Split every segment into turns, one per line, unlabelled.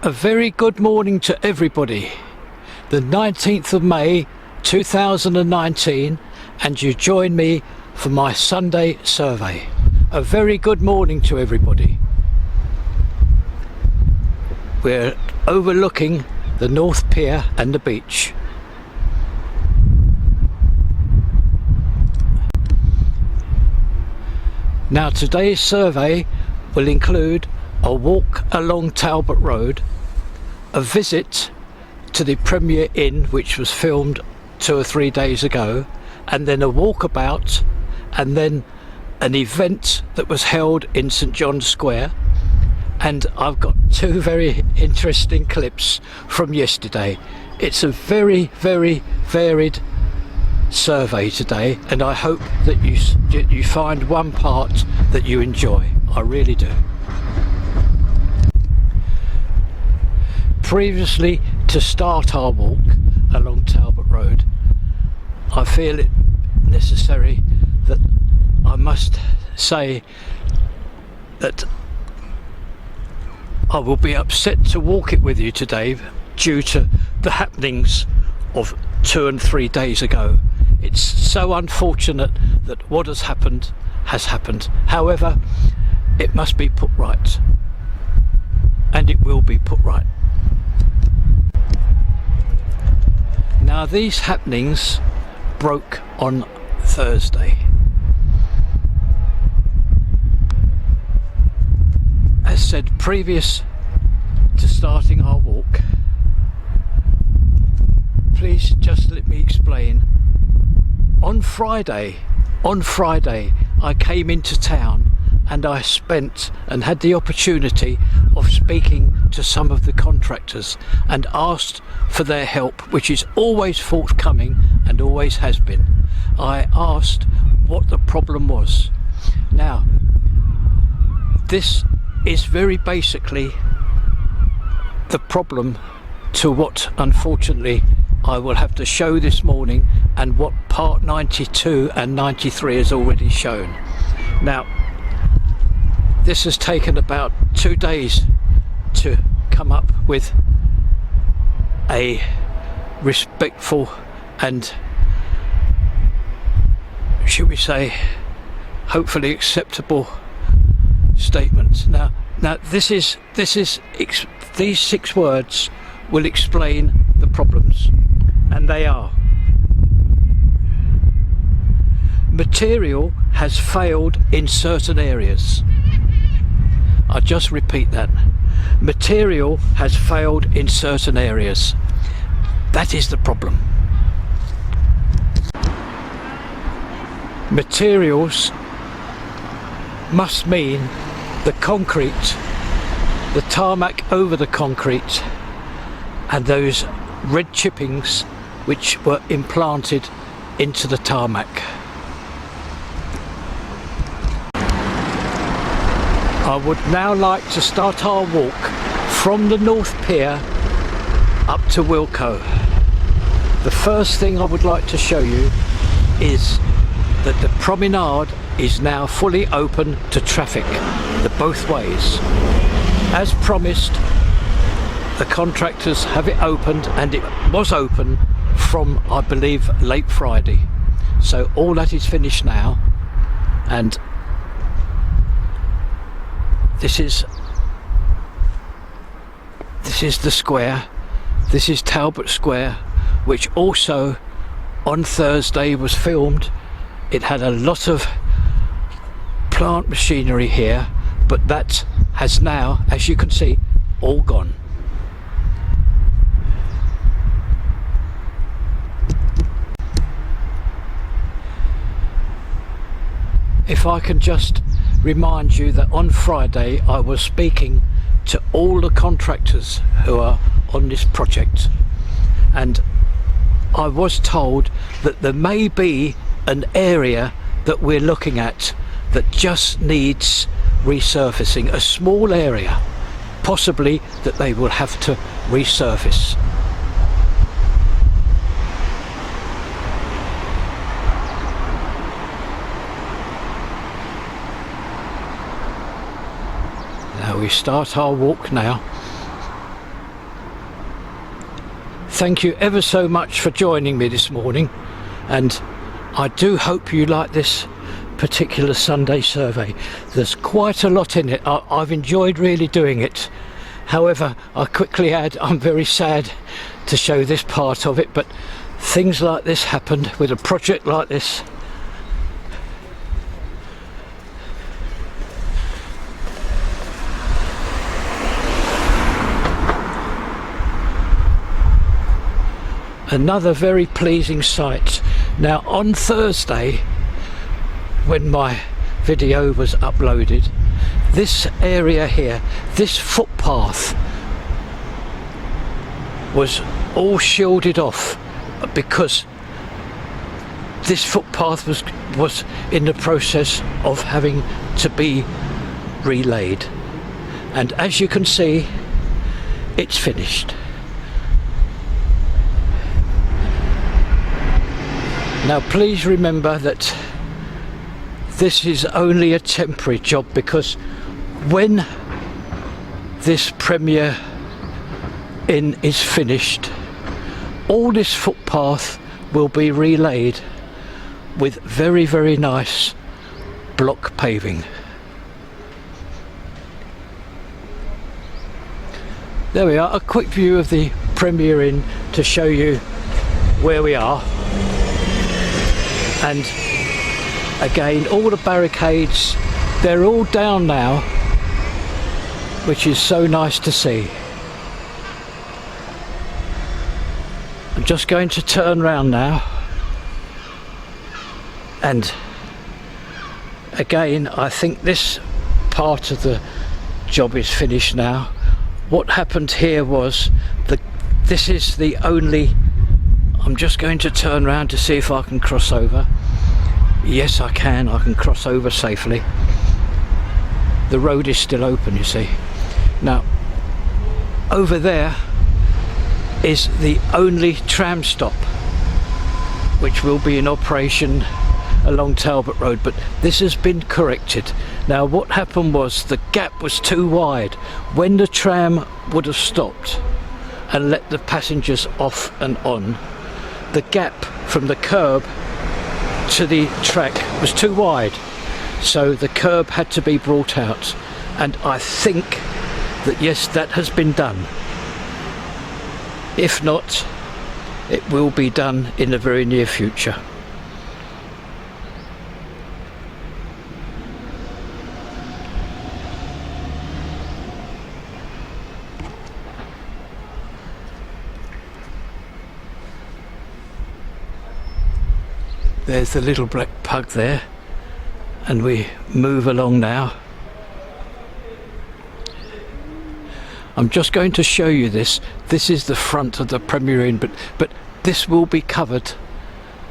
A very good morning to everybody. The 19th of May 2019, and you join me for my Sunday survey. A very good morning to everybody. We're overlooking the North Pier and the beach. Now today's survey will include a walk along Talbot Road, a visit to the Premier Inn which was filmed 2 or 3 days ago, and then a walkabout, and then an event that was held in St John's Square. And I've got 2 very interesting clips from yesterday. It's a very varied survey today, and I hope that you find one part that you enjoy. I really do. Previously, to start our walk along Talbot Road, I feel it necessary that I must say that I will be upset to walk it with you today due to the happenings of 2 and 3 days ago. It's so unfortunate that what has happened has happened. However, it must be put right, and it will be put right. Now, these happenings broke on Thursday. As said previous to starting our walk, please just let me explain. On Friday I came into town, and I spent and had the opportunity of speaking to some of the contractors and asked for their help, which is always forthcoming and always has been. I asked what the problem was. Now, this is very basically the problem to what unfortunately I will have to show this morning, and what part 92 and 93 has already shown. Now, this has taken about 2 days to come up with a respectful and, should we say, hopefully acceptable statement. Now these 6 words will explain the problems, and they are: material has failed in certain areas. I'll just repeat that. Material has failed in certain areas. That is the problem. Materials must mean the concrete, the tarmac over the concrete, and those red chippings which were implanted into the tarmac. I would now like to start our walk from the North Pier up to Wilko. The first thing I would like to show you is that the promenade is now fully open to traffic, the both ways. As promised, the contractors have it opened, and it was open from, I believe, late Friday. So all that is finished now, and this is the square. This is Talbot Square, which also on Thursday was filmed. It had a lot of plant machinery here, but that has now, as you can see, all gone. If I can just remind you that on Friday I was speaking to all the contractors who are on this project, and I was told that there may be an area that we're looking at that just needs resurfacing, a small area, possibly that they will have to resurface. Now we start our walk now. thank you ever so much for joining me this morning, and I do hope you like this particular Sunday survey. There's quite a lot in it. I've enjoyed really doing it. However, I quickly add, I'm very sad to show this part of it, but things like this happened with a project like this. Another very pleasing sight. Now on Thursday, when my video was uploaded, this area here, this footpath was all shielded off because this footpath was in the process of having to be relaid, and as you can see, it's finished. Now please remember that this is only a temporary job, because when this Premier Inn is finished, all this footpath will be relayed with very, very nice block paving. There we are, a quick view of the Premier Inn to show you where we are. And again, all the barricades, they're all down now, which is so nice to see. I'm just going to turn round now, and again, I think this part of the job is finished now. What happened here was this is the only, I'm just going to turn around to see if I can cross over. Yes, I can cross over safely. The road is still open, you see. Now, over there is the only tram stop which will be in operation along Talbot Road, but this has been corrected. Now, what happened was the gap was too wide. When the tram would have stopped and let the passengers off and on, the gap from the curb to the track was too wide, so the curb had to be brought out, and I think that yes, that has been done. If not, it will be done in the very near future. There's the little black pug there, and we move along now. I'm just going to show you this. This is the front of the Premier Inn, but this will be covered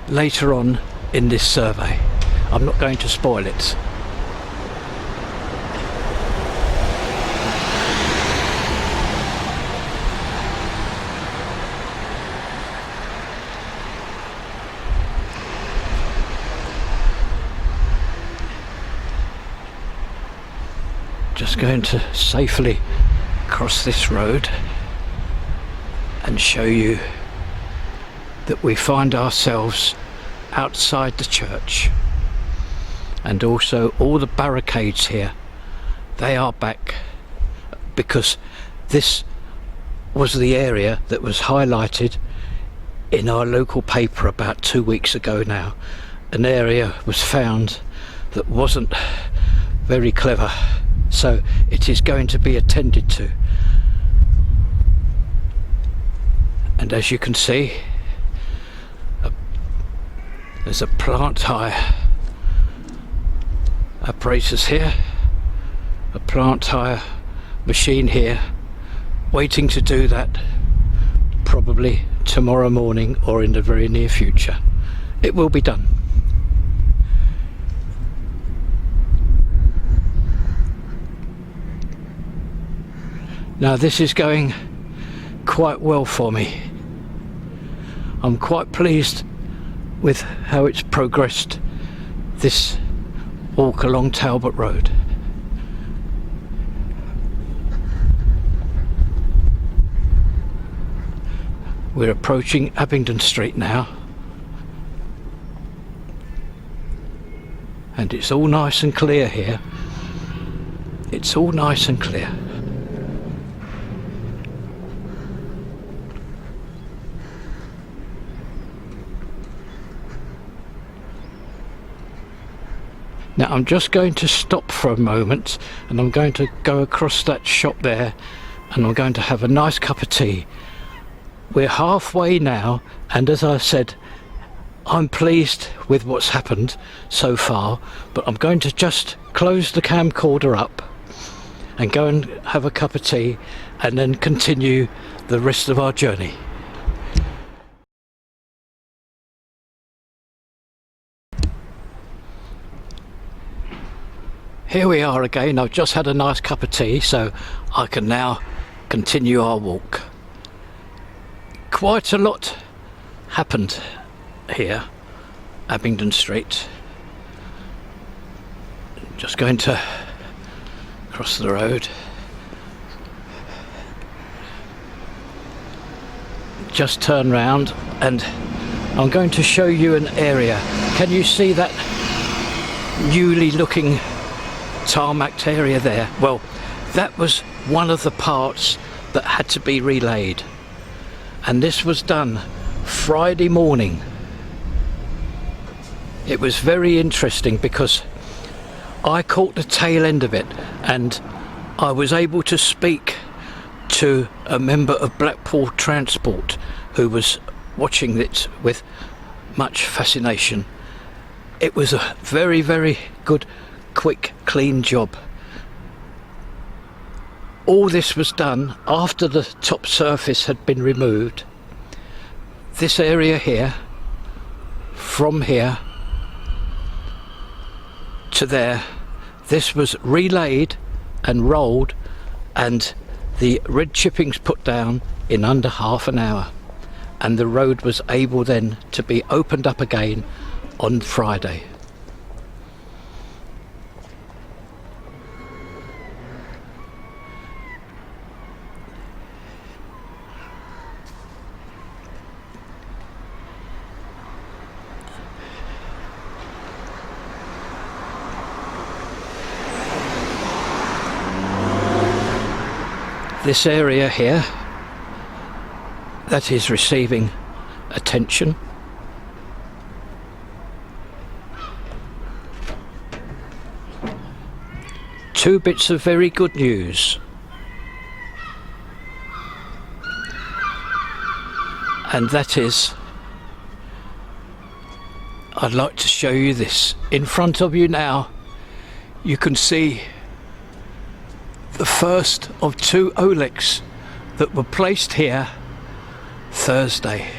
later on in this survey. I'm not going to spoil it. Just going to safely cross this road and show you that we find ourselves outside the church, and also all the barricades here, they are back, because this was the area that was highlighted in our local paper about 2 weeks ago now. An area was found that wasn't very clever, so it is going to be attended to. And as you can see, there's a plant hire apparatus here, a plant hire machine here, waiting to do that probably tomorrow morning or in the very near future. It will be done. Now this is going quite well for me. I'm quite pleased with how it's progressed, this walk along Talbot Road. We're approaching Abingdon Street now, and it's all nice and clear here. It's all nice and clear. Now I'm just going to stop for a moment, and I'm going to go across that shop there, and I'm going to have a nice cup of tea. We're halfway now, and as I said, I'm pleased with what's happened so far, but I'm going to just close the camcorder up and go and have a cup of tea, and then continue the rest of our journey. Here we are again. I've just had a nice cup of tea, so I can now continue our walk. Quite a lot happened here, Abingdon Street. Just going to cross the road. Just turn round, and I'm going to show you an area. Can you see that newly looking tarmacked area there? Well, that was one of the parts that had to be relayed, and this was done Friday morning. It was very interesting because I caught the tail end of it, and I was able to speak to a member of Blackpool Transport who was watching it with much fascination. It was a very, very good, quick, clean job. All this was done after the top surface had been removed. This area here, from here to there, this was relayed and rolled, and the red chippings put down in under half an hour, and the road was able then to be opened up again on Friday. This area here, that is receiving attention. Two bits of very good news. And that is, I'd like to show you this. In front of you now, you can see the first of two OLECs that were placed here Thursday.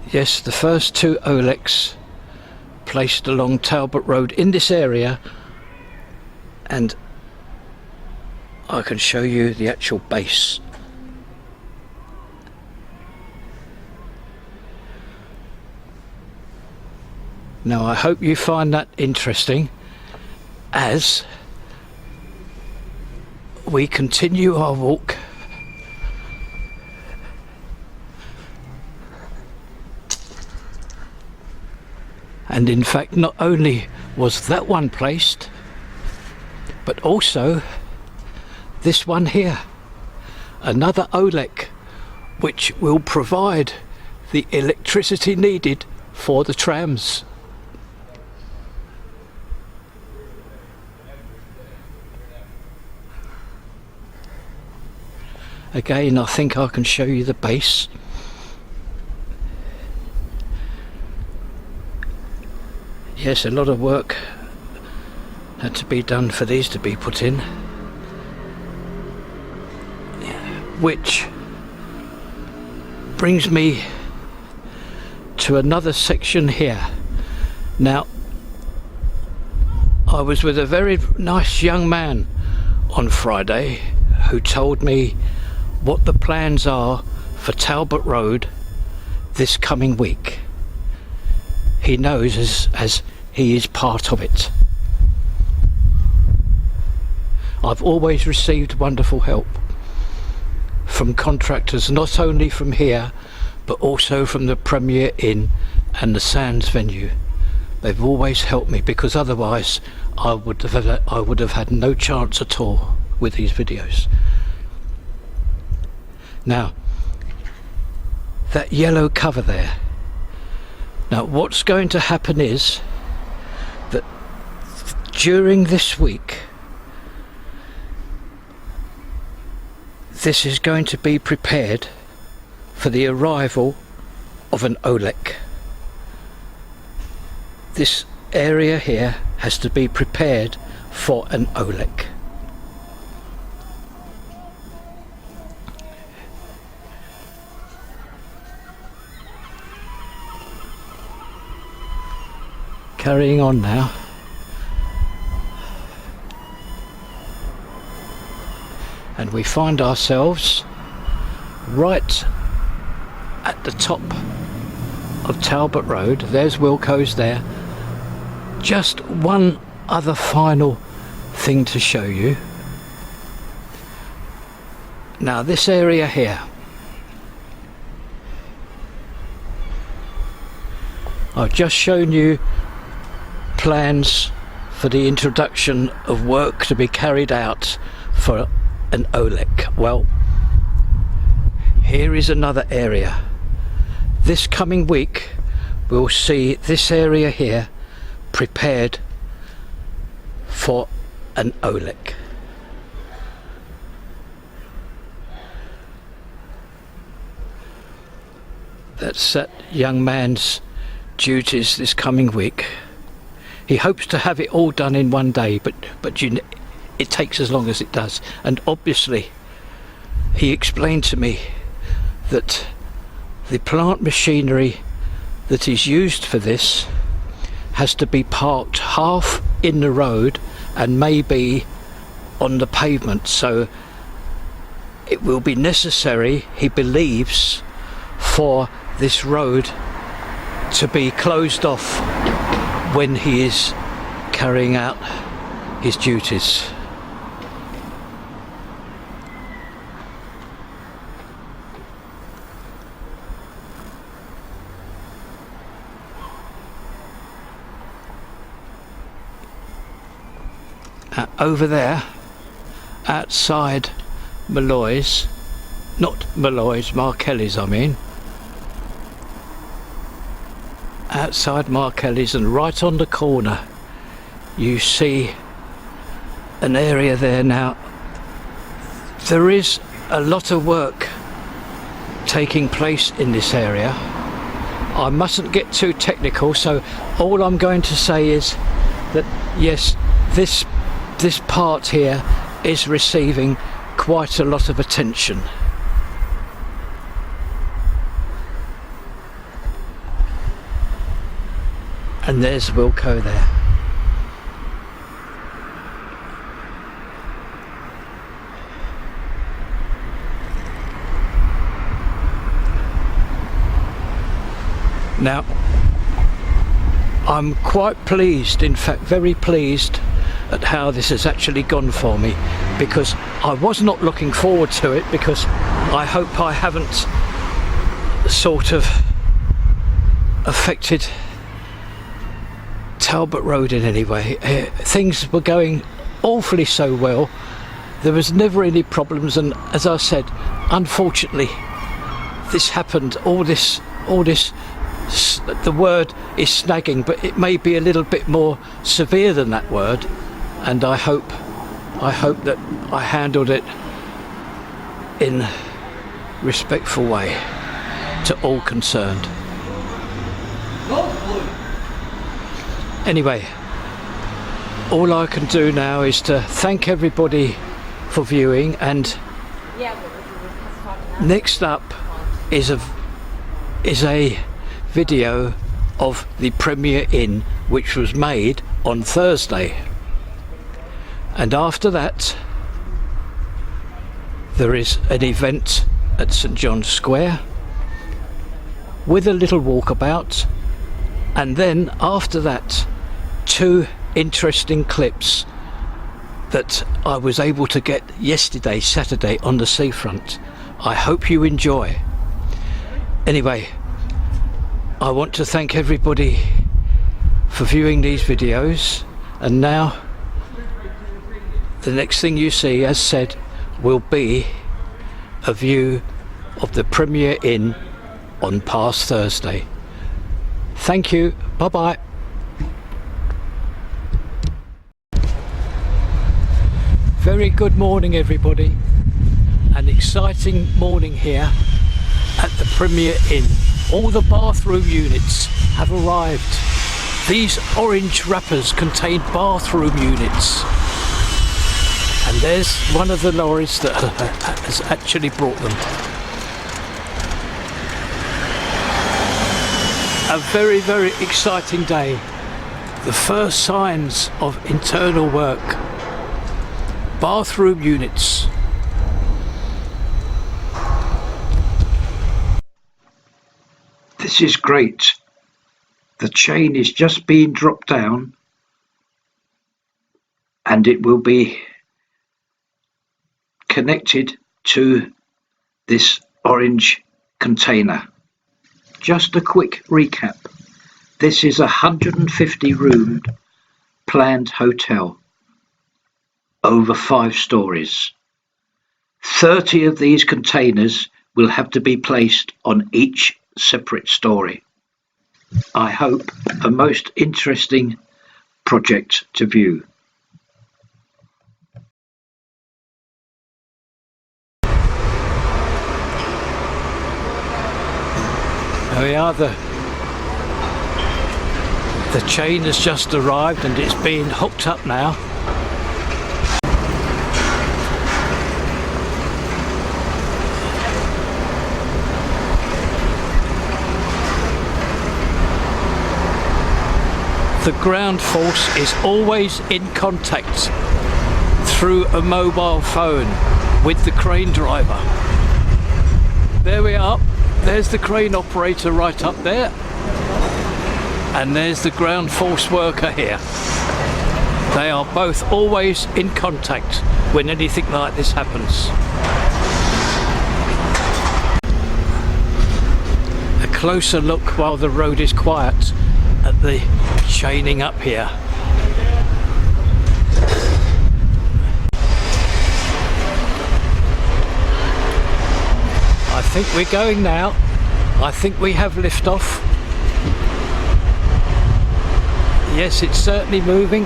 Yes, the first two OLECs placed along Talbot Road in this area, and I can show you the actual base. Now I hope you find that interesting as we continue our walk. And in fact, not only was that one placed, but also this one here, another OLEC, which will provide the electricity needed for the trams. Again, I think I can show you the base. Yes, a lot of work had to be done for these to be put in, which brings me to another section here. Now, I was with a very nice young man on Friday who told me what the plans are for Talbot Road this coming week. He knows as he is part of it. I've always received wonderful help from contractors, not only from here but also from the Premier Inn and the Sands venue. They've always helped me, because otherwise I would have had no chance at all with these videos. Now, that yellow cover there, now what's going to happen is that during this week this is going to be prepared for the arrival of an OLEC. This area here has to be prepared for an OLEC. Carrying on now. And we find ourselves right at the top of Talbot Road. There's Wilko's there. Just one other final thing to show you. Now this area here, I've just shown you plans for the introduction of work to be carried out for an OLEC. Well, here is another area. This coming week we'll see this area here prepared for an OLEC. That's that young man's duties this coming week. He hopes to have it all done in one day, but it takes as long as it does. And obviously he explained to me that the plant machinery that is used for this has to be parked half in the road and maybe on the pavement, so it will be necessary, he believes, for this road to be closed off when he is carrying out his duties. Over there, outside Malloy's, not Malloy's, Markelly's I mean, outside Markelly's, and right on the corner you see an area there. Now there is a lot of work taking place in this area. I mustn't get too technical, so all I'm going to say is that yes, this part here is receiving quite a lot of attention. And there's Wilko there. Now, I'm quite pleased, in fact very pleased, at how this has actually gone for me, because I was not looking forward to it, because I hope I haven't sort of affected Talbot Road in any way. Things were going awfully so well, there was never any problems, and as I said, unfortunately this happened, all this, the word is snagging, but it may be a little bit more severe than that word, and I hope that I handled it in a respectful way to all concerned. Anyway, all I can do now is to thank everybody for viewing, and next up is a video of the Premier Inn, which was made on Thursday, and after that there is an event at St John's Square with a little walkabout, and then after that 2 interesting clips that I was able to get yesterday, Saturday, on the seafront. I hope you enjoy. Anyway, I want to thank everybody for viewing these videos, and now the next thing you see, as said, will be a view of the Premier Inn on past Thursday. Thank you, bye bye. Very good morning everybody. An exciting morning here at the Premier Inn. All the bathroom units have arrived. These orange wrappers contain bathroom units. And there's one of the lorries that has actually brought them. A very, very exciting day. The first signs of internal work. Bathroom units. This is great. The chain is just being dropped down and it will be connected to this orange container. Just a quick recap. This is a 150 roomed planned hotel over 5 stories. 30 of these containers will have to be placed on each separate story. I hope a most interesting project to view. There we are, the chain has just arrived and it's being hooked up now. The ground force is always in contact through a mobile phone with the crane driver. There we are. There's the crane operator right up there, and there's the ground force worker here. They are both always in contact when anything like this happens. A closer look while the road is quiet at the chaining up here. I think we're going now. I think we have liftoff. Yes, it's certainly moving.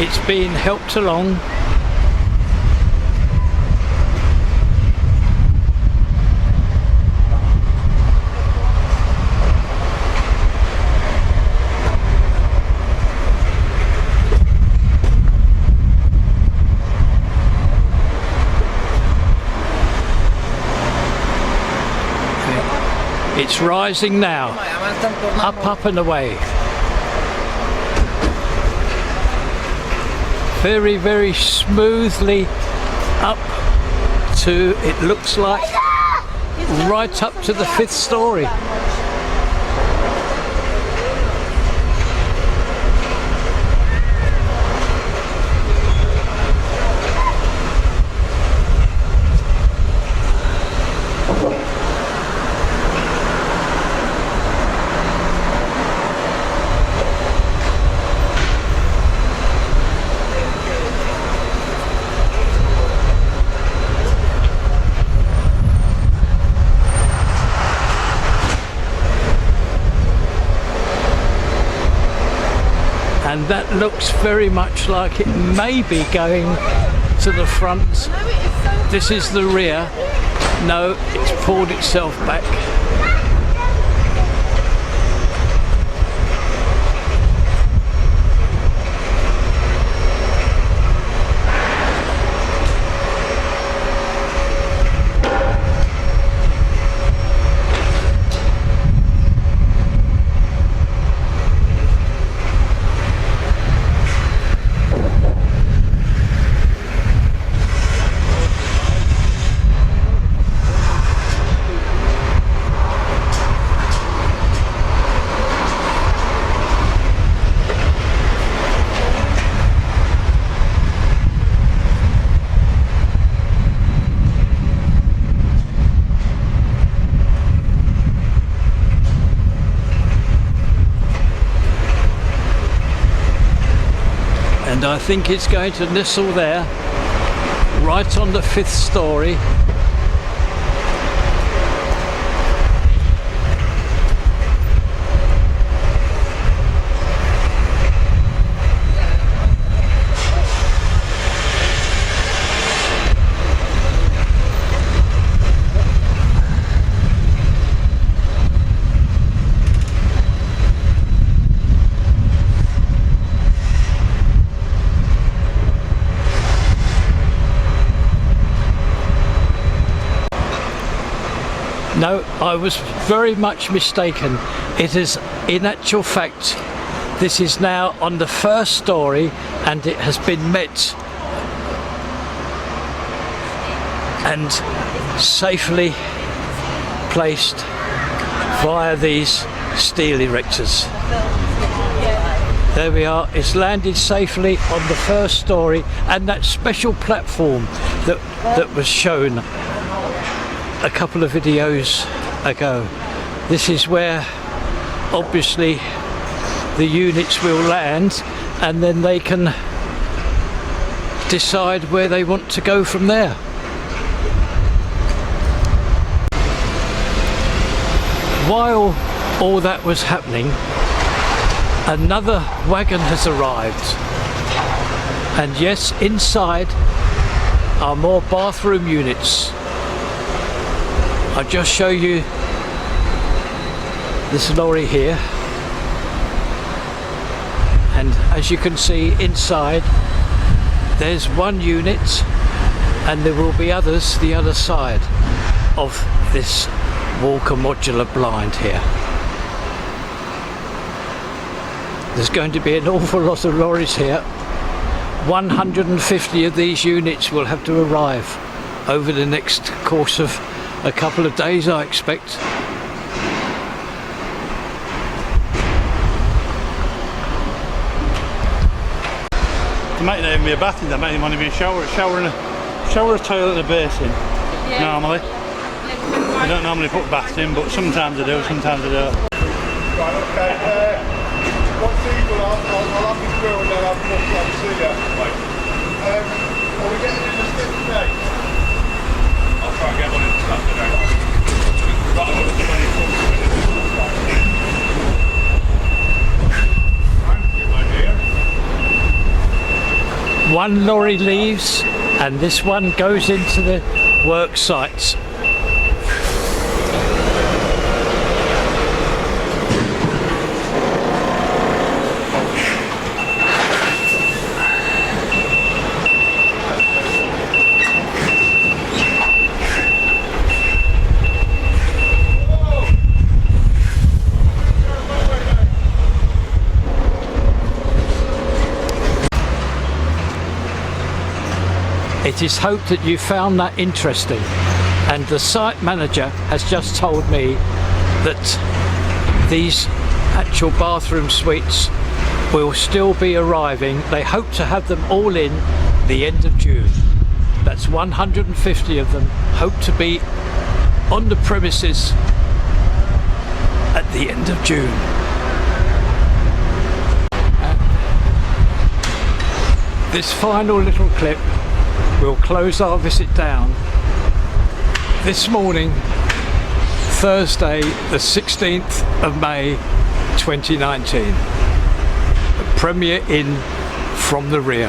It's being helped along. It's rising now, up and away. Very, very smoothly up to, it looks like, right up to the 5th story. and that looks very much like it may be going to the front. This is the rear. No, it's pulled itself back. And I think it's going to nestle there, right on the 5th story. No, I was very much mistaken. It is, in actual fact, this is now on the 1st story, and it has been met and safely placed via these steel erectors. There we are, it's landed safely on the 1st story, and that special platform that was shown a couple of videos ago. This is where obviously the units will land, and then they can decide where they want to go from there. While all that was happening, another wagon has arrived, and yes, inside are more bathroom units. I'll just show you this lorry here, and as you can see inside there's one unit, and there will be others the other side of this Walker modular blind here. There's going to be an awful lot of lorries here. 150 of these units will have to arrive over the next course of a couple of days, I expect.
There might not even be a bathroom, there might even want to be a shower, a toilet and a basin. Yeah. Normally. I don't normally put baths in, but sometimes I do, sometimes I don't.
Right, okay. What's equal? I'll have you through and then I'll see you. Right. Are we getting in the stick today? I'll try and get one in Saturday. We've got another 24 minutes.
One lorry leaves and this one goes into the work sites. It is hoped that you found that interesting, and the site manager has just told me that these actual bathroom suites will still be arriving. They hope to have them all in the end of June. That's 150 of them hope to be on the premises at the end of June. This final little clip will close our visit down this morning, Thursday the 16th of May 2019. Premier Inn from the rear.